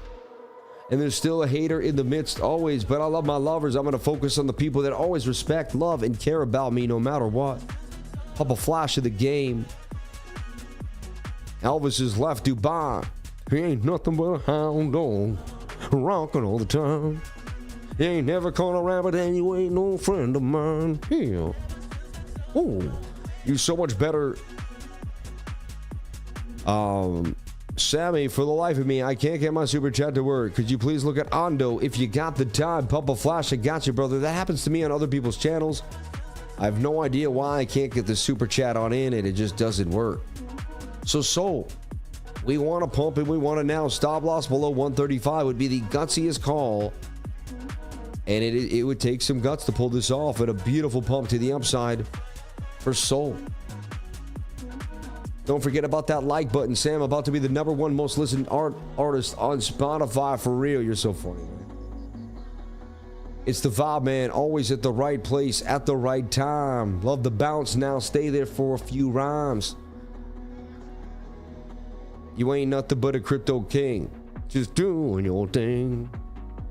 And there's still a hater in the midst always, but I love my lovers. I'm going to focus on the people that always respect, love, and care about me no matter what. Pop a flash of the game. Elvis has left Dubai. He ain't nothing but a hound dog. Rocking all the time. He ain't never caught a rabbit and you ain't no friend of mine. Yeah. Oh, you're so much better. Sammy, for the life of me, I can't get my super chat to work. Could you please look at Ondo? If you got the time, pump a flash. I got you, brother. That happens to me on other people's channels. I have no idea why I can't get the super chat on in and it just doesn't work. So, we want to pump and we want to now. Stop loss below 135 would be the gutsiest call. And it would take some guts to pull this off. And a beautiful pump to the upside for Soul. Don't forget about that like button, Sam. About to be the #1 most listened artist on Spotify. For real, you're so funny, man. It's the vibe, man. Always at the right place at the right time. Love the bounce now. Stay there for a few rhymes. You ain't nothing but a crypto king. Just doing your thing.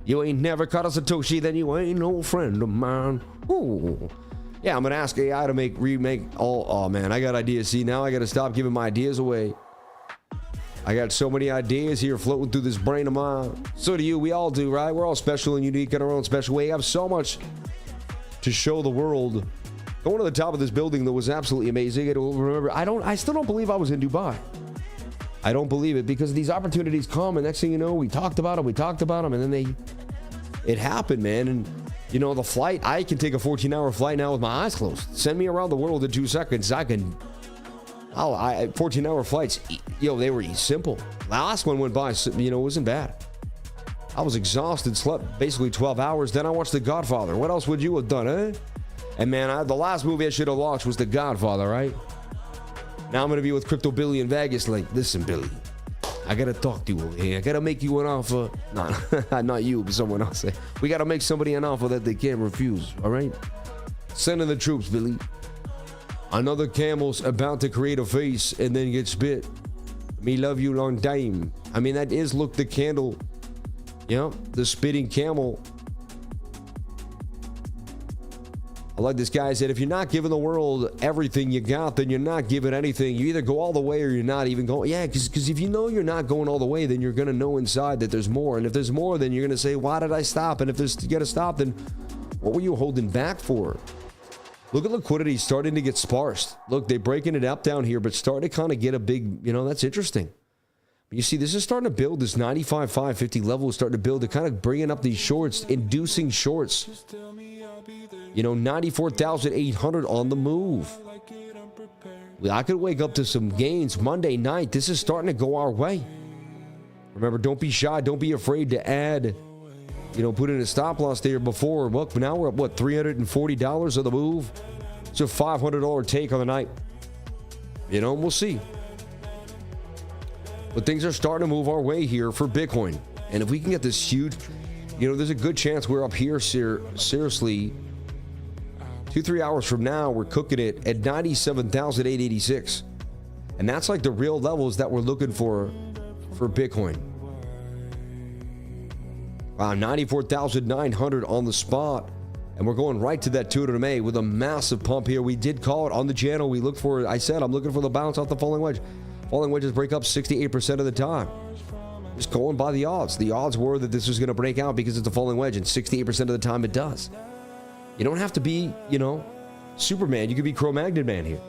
You ain't never caught a Satoshi, then you ain't no friend of mine. Ooh. Yeah, I'm going to ask AI to remake all. Oh, man, I got ideas. See, now I got to stop giving my ideas away. I got so many ideas here floating through this brain of mine. So do you. We all do, right? We're all special and unique in our own special way. I have so much to show the world. Going to the top of this building, though, was absolutely amazing. I still don't believe I was in Dubai. I don't believe it because these opportunities come, and next thing you know, we talked about them, and then it happened, man. And you know, the flight, I can take a 14-hour flight now with my eyes closed. Send me around the world in 2 seconds. 14-hour flights, they were simple. Last one went by, it wasn't bad. I was exhausted, slept basically 12 hours. Then I watched The Godfather. What else would you have done, eh? And man, the last movie I should have watched was The Godfather, right? Now I'm going to be with Crypto Billy in Vegas. Like, listen, Billy, I got to talk to you over here. I got to make you an offer. Not you, but someone else. We got to make somebody an offer that they can't refuse, all right? Send in the troops, Billy. Another camel's about to create a face and then get spit. Me love you long time. I mean, that is Look the Candle. Yeah, the spitting camel. I like this guy. Said, if you're not giving the world everything you got, then you're not giving anything. You either go all the way or you're not even going. Yeah, because if you know you're not going all the way, then you're going to know inside that there's more. And if there's more, then you're going to say, why did I stop? And if you got to stop, then what were you holding back for? Look at liquidity starting to get sparse. Look, they're breaking it up down here, but starting to kind of get a big, that's interesting. You see, this is starting to build. This 95.550 level is starting to build. They're kind of bringing up these shorts, inducing shorts. 94,800 on the move. I could wake up to some gains Monday night. This is starting to go our way. Remember, don't be shy. Don't be afraid to add, put in a stop loss there before. Look, now we're at what, $340 of the move? It's a $500 take on the night. We'll see. But things are starting to move our way here for Bitcoin. And if we can get this huge, there's a good chance we're up here seriously 2-3 hours from now. We're cooking it at 97,886, and that's like the real levels that we're looking for Bitcoin. Wow, 94,900 on the spot, and we're going right to that 200 MA with a massive pump here. We did call it on the channel. We looked for it. I said I'm looking for the bounce off the falling wedge. Falling wedges break up 68% of the time. Just going by the odds. The odds were that this was going to break out because it's a falling wedge, and 68% of the time it does. You don't have to be, Superman. You could be Cro-Magnon Man here.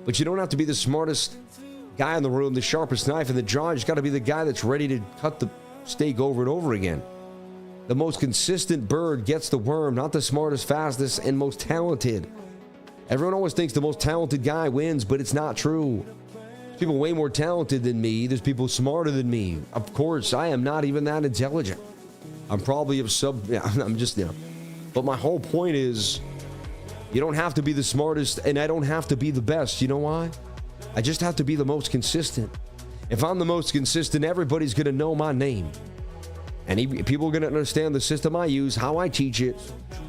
But you don't have to be the smartest guy in the room, the sharpest knife in the drawer. You just got to be the guy that's ready to cut the steak over and over again. The most consistent bird gets the worm, not the smartest, fastest, and most talented. Everyone always thinks the most talented guy wins, but it's not true. There's people way more talented than me. There's people smarter than me. Of course, I am not even that intelligent. I'm probably I'm just, But my whole point is, you don't have to be the smartest, and I don't have to be the best. You know why? I just have to be the most consistent. If I'm the most consistent, everybody's going to know my name. And people are going to understand the system I use, how I teach it,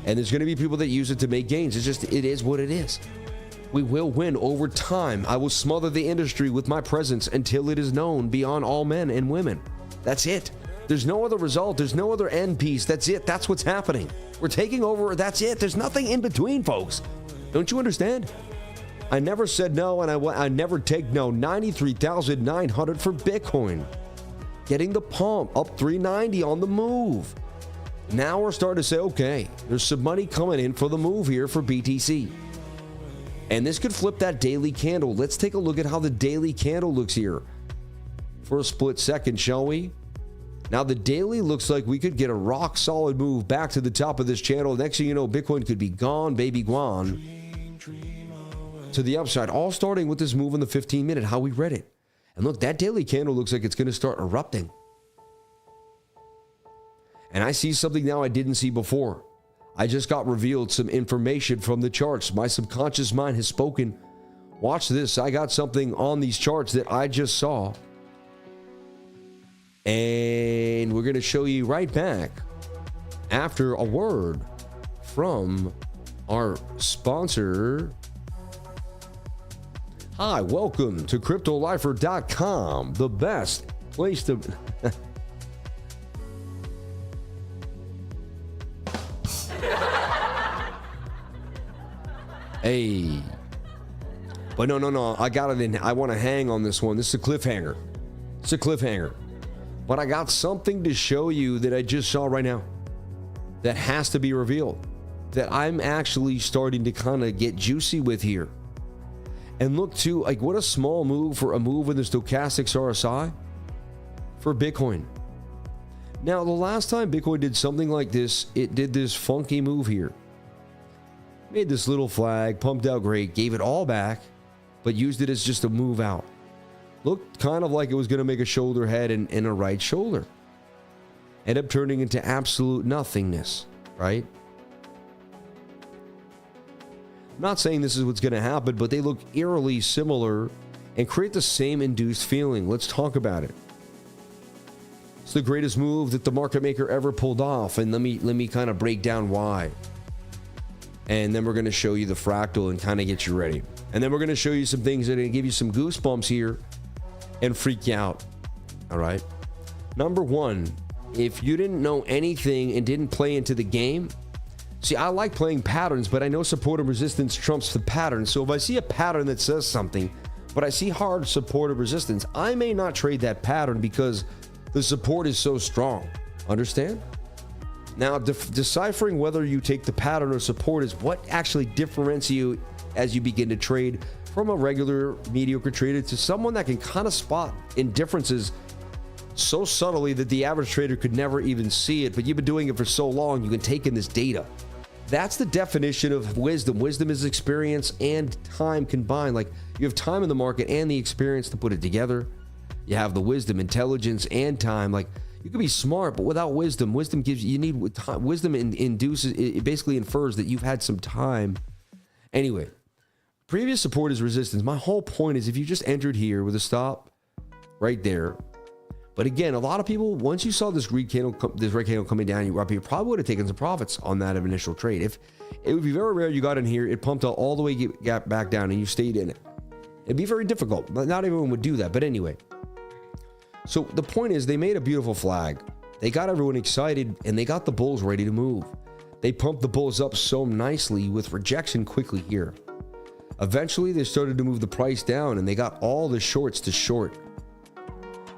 and there's going to be people that use it to make gains. It is what it is. We will win over time. I will smother the industry with my presence until it is known beyond all men and women. That's it. There's no other result. There's no other end piece. That's it. That's what's happening. We're taking over. That's it. There's nothing in between, folks. Don't you understand? I never said no, and I never take no. 93,900 for Bitcoin. Getting the pump up 390 on the move. Now we're starting to say, okay, there's some money coming in for the move here for BTC. And this could flip that daily candle. Let's take a look at how the daily candle looks here for a split second, shall we? Now the daily looks like we could get a rock solid move back to the top of this channel. Next thing you know, Bitcoin could be gone, baby, gone to the upside, all starting with this move in the 15-minute, how we read it. And look, that daily candle looks like it's going to start erupting. And I see something now I didn't see before. I just got revealed some information from the charts. My subconscious mind has spoken. Watch this. I got something on these charts that I just saw. And we're going to show you right back after a word from our sponsor. Hi, welcome to CryptoLifer.com, the best place to... Hey. But no, I got it in. I want to hang on this one. This is a cliffhanger. It's a cliffhanger. But I got something to show you that I just saw right now that has to be revealed, that I'm actually starting to kind of get juicy with here. And look too, like what a small move for a move in the stochastics RSI for Bitcoin. Now, the last time Bitcoin did something like this, it did this funky move here. Made this little flag, pumped out great, gave it all back, but used it as just a move out. Looked kind of like it was going to make a shoulder head and a right shoulder. Ended up turning into absolute nothingness, right? I'm not saying this is what's going to happen, but they look eerily similar and create the same induced feeling. Let's talk about it. It's the greatest move that the market maker ever pulled off, and let me kind of break down why. And then we're going to show you the fractal and kind of get you ready. And then we're going to show you some things that are going to give you some goosebumps here and freak you out. All right. Number one, if you didn't know anything and didn't play into the game, see, I like playing patterns, but I know support and resistance trumps the pattern. So if I see a pattern that says something, but I see hard support and resistance, I may not trade that pattern because the support is so strong. Understand? Now, deciphering whether you take the pattern or support is what actually differentiates you as you begin to trade from a regular mediocre trader to someone that can kind of spot indifferences so subtly that the average trader could never even see it. But you've been doing it for so long, you can take in this data. That's the definition of wisdom. Wisdom is experience and time combined. Like, you have time in the market and the experience to put it together. You have the wisdom, intelligence, and time. Like, you can be smart, but without wisdom, wisdom gives you need wisdom induces, it basically infers that you've had some time. Anyway, previous support is resistance. My whole point is if you just entered here with a stop right there, But again, a lot of people, once you saw this red candle coming down, you probably would have taken some profits on that initial trade. If it would be very rare you got in here, it pumped out all the way back down, and you stayed in it. It'd be very difficult. Not everyone would do that. But anyway, so the point is, they made a beautiful flag. They got everyone excited, and they got the bulls ready to move. They pumped the bulls up so nicely with rejection quickly here. Eventually, they started to move the price down, and they got all the shorts to short.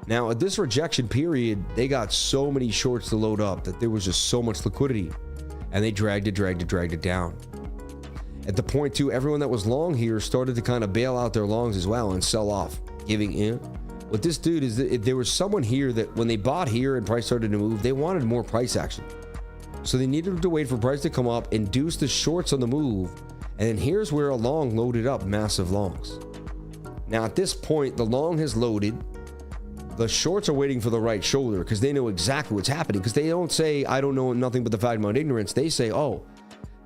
Now, at this rejection period, they got so many shorts to load up that there was just so much liquidity, and they dragged it down. At the point, too, everyone that was long here started to kind of bail out their longs as well and sell off, giving in. What this dude is, that there was someone here that when they bought here and price started to move, they wanted more price action. So they needed to wait for price to come up, induce the shorts on the move, and then here's where a long loaded up massive longs. Now, at this point, the long has loaded. The shorts are waiting for the right shoulder because they know exactly what's happening, because they don't say, I don't know nothing but the fact of my ignorance. They say, oh,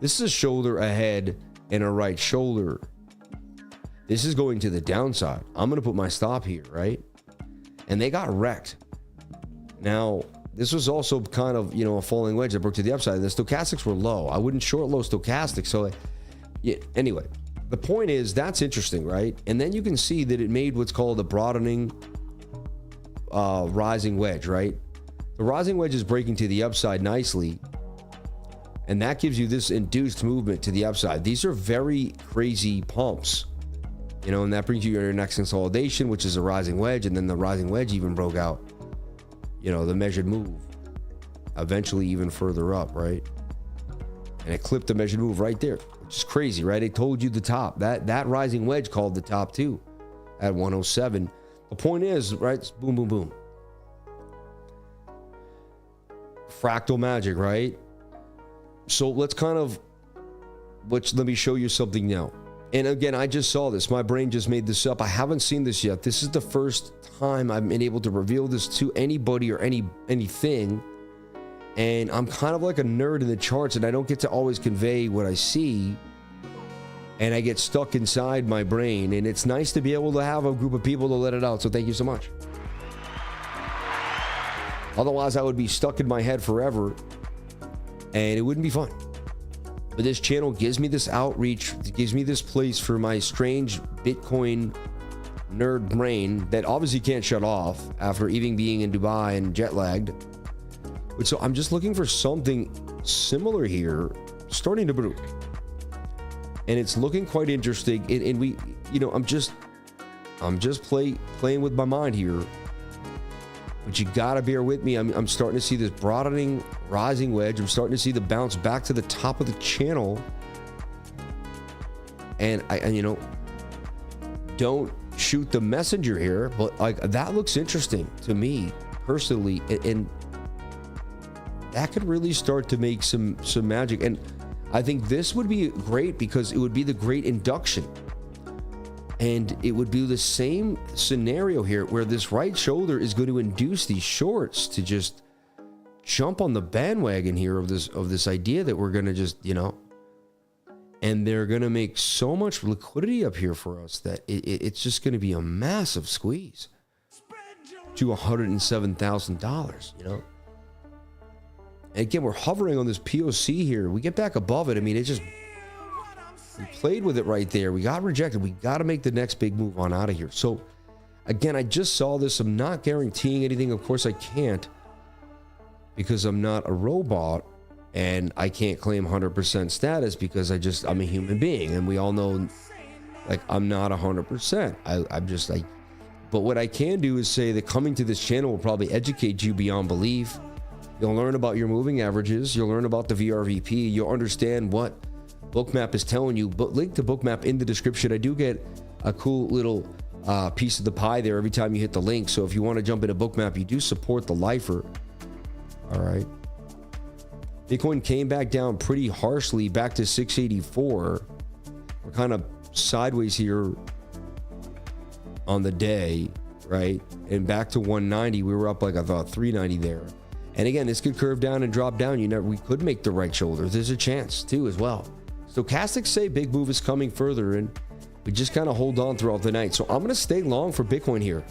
this is a shoulder ahead and a right shoulder. This is going to the downside. I'm going to put my stop here, right? And they got wrecked. Now, this was also kind of, a falling wedge that broke to the upside. The stochastics were low. I wouldn't short low stochastics. So, yeah, anyway, the point is, that's interesting, right? And then you can see that it made what's called a broadening rising wedge, right? The rising wedge is breaking to the upside nicely, and that gives you this induced movement to the upside. These are very crazy pumps, and that brings you your next consolidation, which is a rising wedge, and then the rising wedge even broke out, the measured move, eventually even further up, right? And it clipped the measured move right there, which is crazy, right? It told you the top. That rising wedge called the top too at 107. The point is, right? Boom, boom, boom. Fractal magic, right? So let's let me show you something now. And again, I just saw this. My brain just made this up. I haven't seen this yet. This is the first time I've been able to reveal this to anybody or anything. And I'm kind of like a nerd in the charts, and I don't get to always convey what I see. And I get stuck inside my brain, and it's nice to be able to have a group of people to let it out. So thank you so much. Otherwise, I would be stuck in my head forever, and it wouldn't be fun. But this channel gives me this outreach. It gives me this place for my strange Bitcoin nerd brain that obviously can't shut off after even being in Dubai and jet lagged. But so I'm just looking for something similar here, starting to brew. And it's looking quite interesting. And we, I'm just playing with my mind here. But you gotta bear with me. I'm starting to see this broadening, rising wedge. I'm starting to see the bounce back to the top of the channel. And I don't shoot the messenger here, but like that looks interesting to me personally, and that could really start to make some magic. And I think this would be great because it would be the great induction. And it would be the same scenario here where this right shoulder is going to induce these shorts to just jump on the bandwagon here of this idea that we're going to just, and they're going to make so much liquidity up here for us that it's just going to be a massive squeeze to $107,000, And again, we're hovering on this POC here. We get back above it. I mean, we played with it right there. We got rejected. We got to make the next big move on out of here. So again, I just saw this. I'm not guaranteeing anything. Of course I can't, because I'm not a robot and I can't claim 100% status because I'm a human being. And we all know, like, I'm not 100%. I'm just like, but what I can do is say that coming to this channel will probably educate you beyond belief. You'll learn about your moving averages. You'll learn about the VRVP. You'll understand what BOOKMAP is telling you. But link to BOOKMAP in the description. I do get a cool little piece of the pie there every time you hit the link. So if you want to jump into BOOKMAP, you do support the lifer. All right. Bitcoin came back down pretty harshly, back to 684. We're kind of sideways here on the day, right? And back to 190. We were up like I thought 390 there. And again, this could curve down and drop down. We could make the right shoulder. There's a chance too as well. Stochastics say big move is coming further, and we just kind of hold on throughout the night. So I'm going to stay long for Bitcoin here.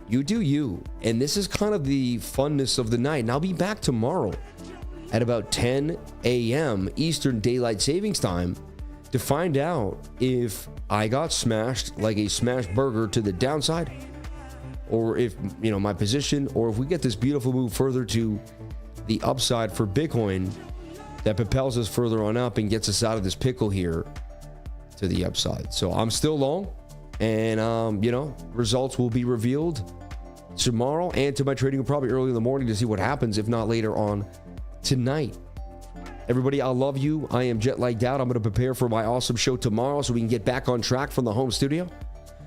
You do you. And this is kind of the funness of the night. And I'll be back tomorrow at about 10 a.m. Eastern Daylight Savings Time to find out if I got smashed like a smashed burger to the downside, or if, you know, my position, or if we get this beautiful move further to the upside for Bitcoin that propels us further on up and gets us out of this pickle here to the upside. So I'm still long, and you know, results will be revealed tomorrow, and to my trading probably early in the morning to see what happens, if not later on tonight. Everybody, I love you. I am jet lagged out. I'm going to prepare for my awesome show tomorrow so we can get back on track from the home studio.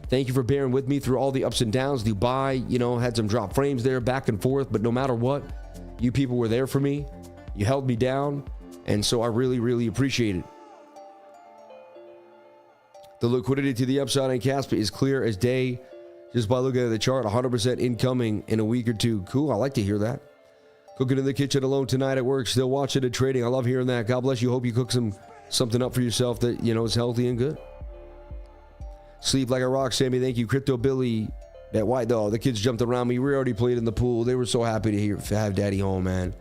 Thank you for bearing with me through all the ups and downs. Dubai, you know, had some drop frames there back and forth, but no matter what, you people were there for me. You held me down, and so I really, really appreciate it. The liquidity to the upside on Casper is clear as day just by looking at the chart. 100% incoming in a week or two. Cool. I like to hear that. Cooking in the kitchen alone tonight at work, still watching and trading. I love hearing that. God bless you. Hope you cook something up for yourself that, you know, is healthy and good. Sleep like a rock, Sammy. Thank you. Crypto Billy. That white dog. The kids jumped around me. We already played in the pool. They were so happy to have daddy home, man.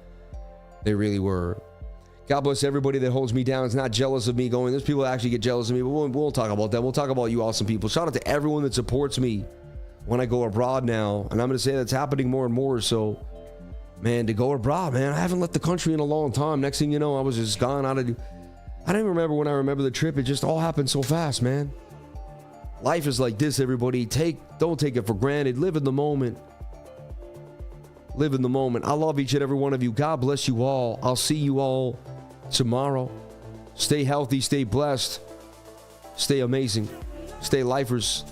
They really were. God bless everybody that holds me down. It's not jealous of me going. There's people that actually get jealous of me, but we'll talk about that. We'll talk about you awesome people. Shout out to everyone that supports me when I go abroad now. And I'm going to say that's happening more and more. So, man, to go abroad, man, I haven't left the country in a long time. Next thing you know, I was just gone out of... I don't even remember when I remember the trip. It just all happened so fast, man. Life is like this, everybody. Don't take it for granted. Live in the moment. Live in the moment. I love each and every one of you. God bless you all. I'll see you all tomorrow. Stay healthy. Stay blessed. Stay amazing. Stay lifers.